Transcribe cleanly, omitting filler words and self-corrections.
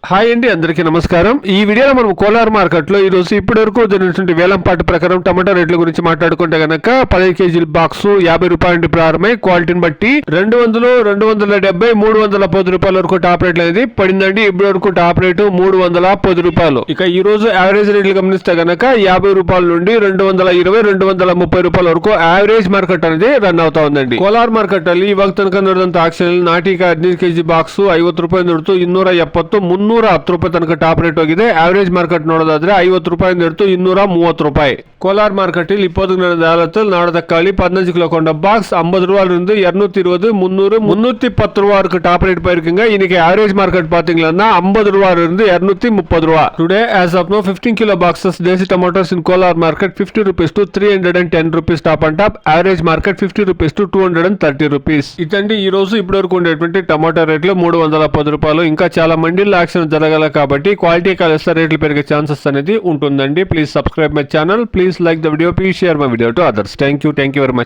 Hi అండి, అందరికీ నమస్కారం. ఈ వీడియోలో మనం కోలార్ మార్కెట్ లో ఈ రోజు ఇప్పటి వరకు జరిగినటువంటి వేలంపాటు ప్రకారం టమాటా రేట్ల గురించి మాట్లాడుకుంటే గనక 10 కేజీల బాక్స్ 50 రూపాయల నుండి ప్రారంభమై క్వాలిటీని బట్టి 200, 270, 310 రూపాయల వరకు టాప్ రేట్లు అనేది పడిందండి. ఇప్పటి వరకు టాప్ రేటు 310 రూపాయలు. ఇక ఈ రోజు యావరేజ్ రేట్లు గమనిస్తే గనక 50 రూపాయల నుండి 220, 230 రూపాయల ವರೆಗೂ ಆವರೇಜ್ ಮಾರ್ಕೆಟ್ అనేది ರನ್ ಆಗ್ತಾ ఉందండి. ಕೋಲಾರ್ ಮಾರ್ಕೆಟ್ ಅಲ್ಲಿ ಇವಾಗ ತನಕ ನಡೆದಂತ ಆಕ್ಷನ್ ನಾಟಿ 15 ಕೆಜಿ ಬಾಕ್ಸ್ 50 ರೂಪಾಯಿ ಹಿಡಿದು 270, 310 ರೂಪಾಯಿ ತನಕ ಟಾಪ್ ರೇಟ್ ಹೋಗಿದೆ. ಆವರೇಜ್ ಮಾರ್ಕೆಟ್ ನೋಡೋದಾದ್ರೆ 50 ರೂಪಾಯಿ ಹಿಡಿದು 230 ರೂಪಾಯಿ. ಕೋಲಾರ್ ಮಾರ್ಕೆಟ್ ಇಲ್ಲಿ 20 நடந்த நாடு தக்காளி 15 கிலோ கொண்ட பாக்ஸ் 50 ரூபாயில இருந்து 220, 300, 310 ரூபாய் வரைக்கும் டாப் ரேட் போயிருக்குங்க. இன்னைக்கு ஆவரேஜ் மார்க்கெட் பாத்தீங்கன்னா 50 ரூபாயில இருந்து 230 ரூபாய். Today as of now 15 kilo boxes desi tomatoes in Kolar market 50 rupees to 310 rupees top and top. Average market 50 rupees to 230 rupees. ఇదండి ఈ రోజు ఇప్పటి వరకు ఉండేటువంటి టమాటా రేట్లు 310 రూపాయలు. ఇంకా చాలా మండీల యాక్షన్ జరగాల కాబట్టి క్వాలిటీ కలిస్తే రేట్లు పెరిగే ఛాన్సెస్ అనేది ఉంటుందండి. Please subscribe my channel, please like the video, please share my video to others. Thank you very much.